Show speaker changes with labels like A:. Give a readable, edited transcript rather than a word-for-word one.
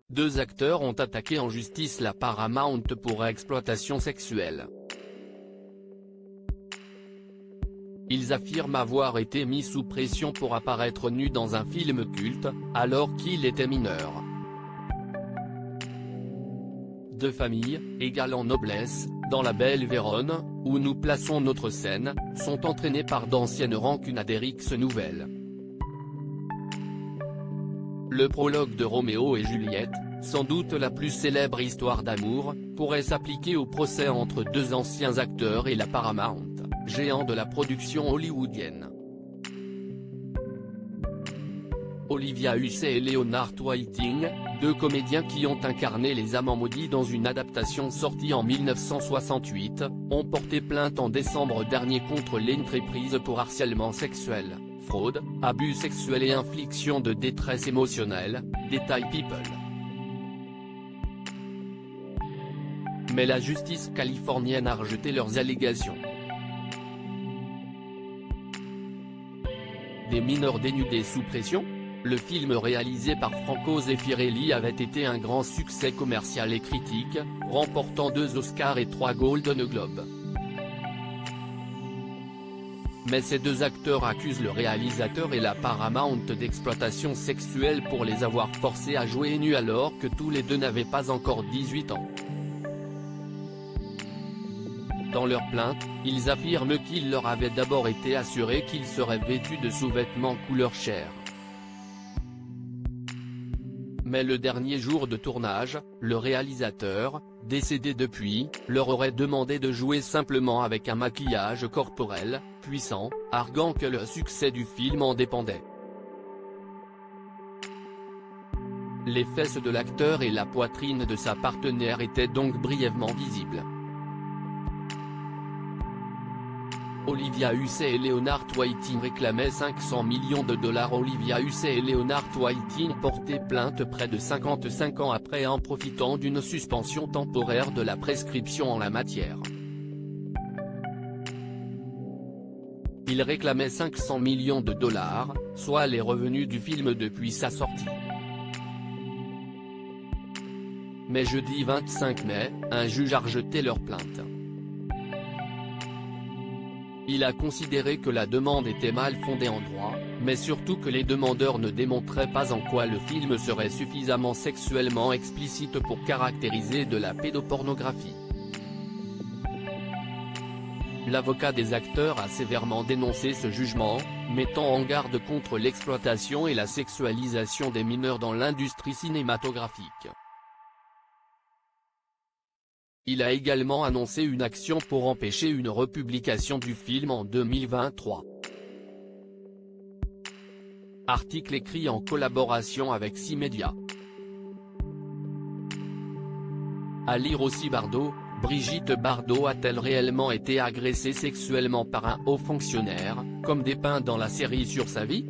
A: Deux acteurs ont attaqué en justice la Paramount pour exploitation sexuelle. Ils affirment avoir été mis sous pression pour apparaître nus dans un film culte, alors qu'ils étaient mineurs. Deux familles, égales en noblesse, dans la belle Vérone, où nous plaçons notre scène, sont entraînées par d'anciennes rancunes à d'Erix Nouvelle. Le prologue de Roméo et Juliette, sans doute la plus célèbre histoire d'amour, pourrait s'appliquer au procès entre deux anciens acteurs et la Paramount, géant de la production hollywoodienne. Olivia Hussey et Leonard Whiting, deux comédiens qui ont incarné les amants maudits dans une adaptation sortie en 1968, ont porté plainte en décembre dernier contre l'entreprise pour harcèlement sexuel, fraude, abus sexuels et infliction de détresse émotionnelle, détaille People. Mais la justice californienne a rejeté leurs allégations. Des mineurs dénudés sous pression ? Le film réalisé par Franco Zeffirelli avait été un grand succès commercial et critique, remportant 2 Oscars et 3 Golden Globes. Mais ces deux acteurs accusent le réalisateur et la Paramount d'exploitation sexuelle pour les avoir forcés à jouer nus alors que tous les deux n'avaient pas encore 18 ans. Dans leur plainte, ils affirment qu'il leur avait d'abord été assuré qu'ils seraient vêtus de sous-vêtements couleur chair. Mais le dernier jour de tournage, le réalisateur, décédé depuis, leur aurait demandé de jouer simplement avec un maquillage corporel, puissant, arguant que le succès du film en dépendait. Les fesses de l'acteur et la poitrine de sa partenaire étaient donc brièvement visibles. Olivia Hussey et Leonard Whiting réclamaient 500 millions de dollars. Olivia Hussey et Leonard Whiting portaient plainte près de 55 ans après en profitant d'une suspension temporaire de la prescription en la matière. Ils réclamaient 500 millions de dollars, soit les revenus du film depuis sa sortie. Mais jeudi 25 mai, un juge a rejeté leur plainte. Il a considéré que la demande était mal fondée en droit, mais surtout que les demandeurs ne démontraient pas en quoi le film serait suffisamment sexuellement explicite pour caractériser de la pédopornographie. L'avocat des acteurs a sévèrement dénoncé ce jugement, mettant en garde contre l'exploitation et la sexualisation des mineurs dans l'industrie cinématographique. Il a également annoncé une action pour empêcher une republication du film en 2023. Article écrit en collaboration avec 6 médias. À lire aussi Bardot, Brigitte Bardot a-t-elle réellement été agressée sexuellement par un haut fonctionnaire, comme dépeint dans la série Sur sa vie ?